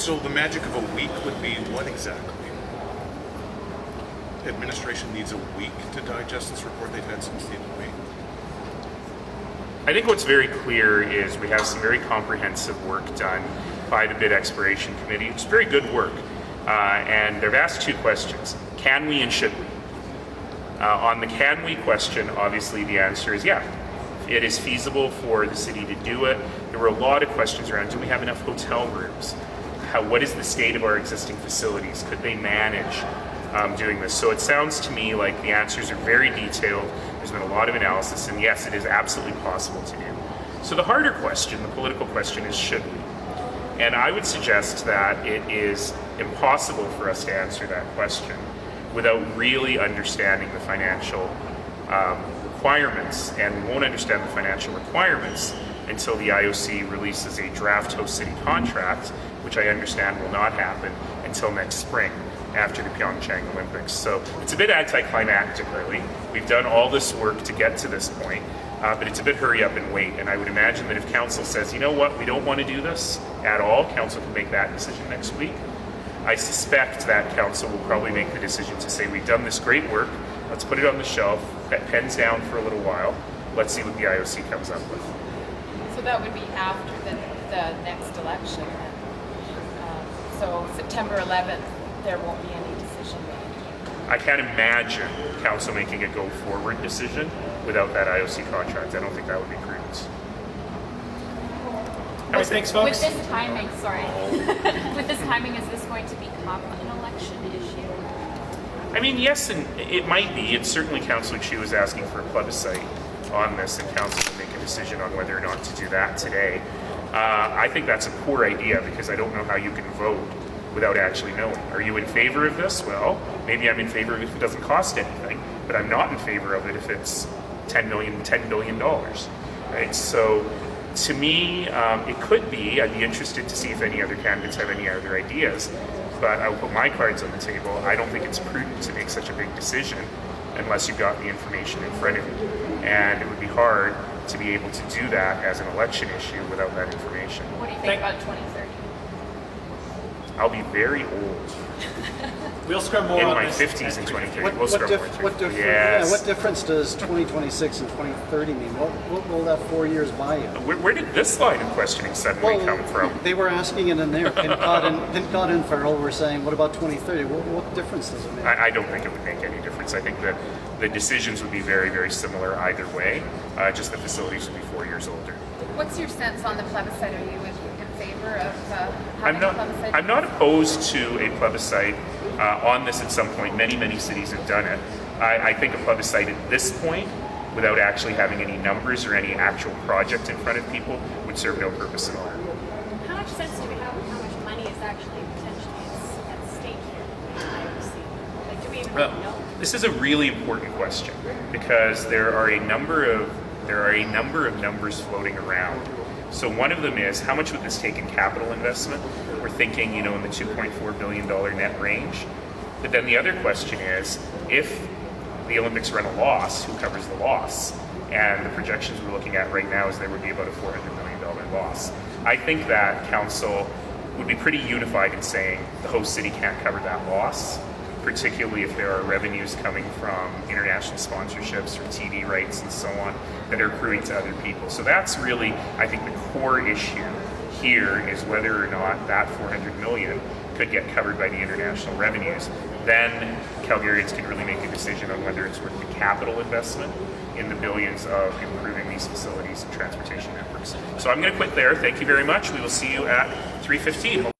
So the magic of a week would be what exactly? Administration needs a week to digest this report they've had since the end of May. I think what's very clear is we have some very comprehensive work done by the Bid Expiration Committee. It's very good work. And they've asked two questions. Can we and should we? On the can we question, obviously the answer is yeah. It is feasible for the city to do it. There were a lot of questions around, do we have enough hotel rooms? What is the state of our existing facilities? Could they manage doing this? So it sounds to me like the answers are very detailed. There's been a lot of analysis, and yes, it is absolutely possible to do. So the harder question, the political question, is should we? And I would suggest that it is impossible for us to answer that question without really understanding the financial requirements, and we won't understand the financial requirements until the IOC releases a draft host city contract, which I understand will not happen until next spring after the Pyeongchang Olympics. So it's a bit anticlimactic, really. We've done all this work to get to this point, but it's a bit hurry up and wait. And I would imagine that if council says, you know what, we don't want to do this at all, council can make that decision next week. I suspect that council will probably make the decision to say, we've done this great work, let's put it on the shelf, that pens down for a little while, let's see what the IOC comes up with. So that would be after the next election then. So September 11th, there won't be any decision made. I can't imagine council making a go-forward decision without that IOC contract. I don't think that would be prudent. Thanks, folks. With this timing, with this timing, is this going to become an election issue? I mean, yes, and it might be. It's certainly Councillor Chu is asking for a plebiscite on this, and council will make a decision on whether or not to do that today. I think that's a poor idea because I don't know how you can vote without actually knowing. Are you in favor of this? Well, maybe I'm in favor of it if it doesn't cost anything, but I'm not in favor of it if it's $10 billion, right? So to me, it could be. I'd be interested to see if any other candidates have any other ideas, but I'll put my cards on the table. I don't think it's prudent to make such a big decision unless you've got the information in front of you. And it would be hard to be able to do that as an election issue without that information. What do you think about 2030? I'll be very old. We'll scrum more in on my this. 50s in 2030. What, We'll scrum more. Yes. what difference does 2026 and 2030 mean? What will that 4 years buy you? Where did this line of questioning suddenly come from? They were asking it in there. Pincott and Farrell were saying, what about 2030? What difference does it make? I don't think it would make any difference. I think that the decisions would be very, very similar either way. Just the facilities would be 4 years older. What's your sense on the plebiscite? Are you in favor of having a plebiscite? I'm not opposed to a plebiscite on this at some point. Many cities have done it. I think a plebiscite at this point, without actually having any numbers or any actual project in front of people, would serve no purpose at all. How much sense do we have of how much money is actually potentially at stake here in IOC? Like, do we even really know? This is a really important question because there are a number of numbers floating around. So one of them is, how much would this take in capital investment? We're thinking, in the $2.4 billion net range. But then the other question is, if the Olympics run a loss, who covers the loss? And the projections we're looking at right now is there would be about a $400 million loss. I think that council would be pretty unified in saying the host city can't cover that loss, particularly if there are revenues coming from international sponsorships or TV rights and so on that are accruing to other people. So that's really, I think, the core issue here is whether or not that $400 million could get covered by the international revenues. Then Calgarians can really make a decision on whether it's worth the capital investment in the billions of improving these facilities and transportation networks. So I'm going to quit there. Thank you very much. We will see you at 3:15.